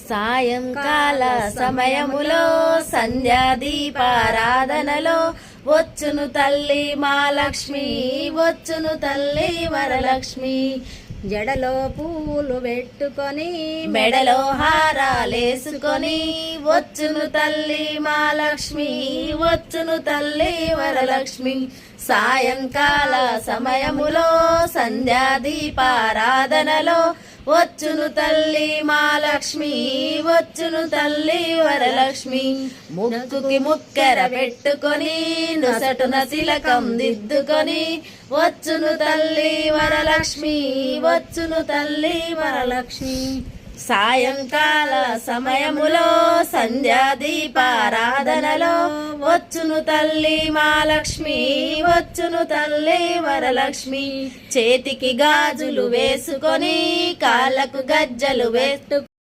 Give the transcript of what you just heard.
సాయంకాల సమయములో సంధ్యాదీపారాధనలో వచ్చును తల్లి మహాలక్ష్మి, వచ్చును తల్లి వరలక్ష్మి. జడలో పూలు పెట్టుకొని మెడలో హారాలేసుకొని వచ్చును తల్లి మహాలక్ష్మి, వచ్చును తల్లి వరలక్ష్మి. సాయంకాల సమయములో సంధ్యాదీపారాధనలో వచ్చును తల్లి మహాలక్ష్మి, వచ్చును తల్లి వరలక్ష్మి. ముక్కుకి ముక్కెర పెట్టుకొని నొసటున తిలకం దిద్దుకొని వచ్చును తల్లి వరలక్ష్మి, వచ్చును తల్లి వరలక్ష్మి. సాయంకాల సమయములో సంధ్యాదీపారాధనలో వచ్చును తల్లి మహాలక్ష్మి, వచ్చును తల్లి వరలక్ష్మి. చేతికి గాజులు వేసుకొని కాళ్ళకు గజ్జలు వేస్తూ